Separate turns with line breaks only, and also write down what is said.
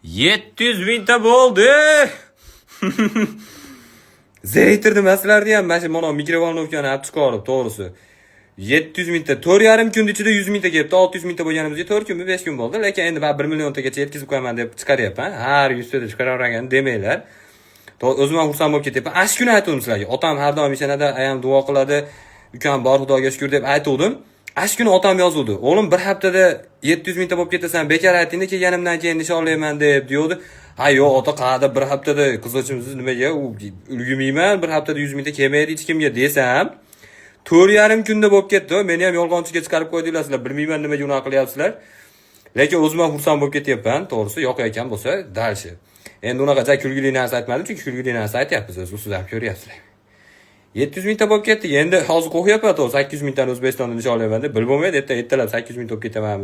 700 mingta bo'ldi. Zeytirdim sizlarni ham mana shu mana mikrovolnovkani olib chiqarib, to'g'risi. 700 mingta, 4,5 kun ichida 100 mingta kelibdi. 600 mingta bo'lganimizga 4 kunmi, 5 kun bo'ldi. Lekin endi men 1 milliontagacha yetkazib qo'yaman deb chiqaryapman. Har 100 ta chiqaravergan demanglar. O'zim ham xursand bo'lib ketyapman. Ash kuni aytdim sizlarga. Otam har doim ishonadi, ayam duo qiladi. Ukam bor Xudoga shukr deb aytdim. Ash kuni otam yozuvdi. O'g'lim bir haftada 700 mingta bo'lib ketasan, bekor aytingda kelganimdan keyin nishonlayman deb deydi. Ha yo'q, ota qada bir haftada qizilchimsiz nimaga ulgumayman, bir haftada 100 mingta kelmaydi hech kimga desam, 4,5 kunda bo'lib ketdi. Meni ham yolg'onchiga chiqarib qo'ydinglar sizlar. Bilmayman nimaga unaqa qilyapsizlar. Lekin o'zim ham xursand bo'lib ketyapman. To'g'risi yoqayotgan bo'lsa, dalshi. Endi unaqa kulgili narsa aytmadim, chunki kulgili narsa aytyapmiz, siz ham ko'ryapsizlar. 700 mingta bo'lib ketdi. Endi hozir qo'yapman, 800 mingtani O'zbekistonda nishonlayman deb, bil bo'lmaydi, ertalab 800 ming bo'lib ketaman.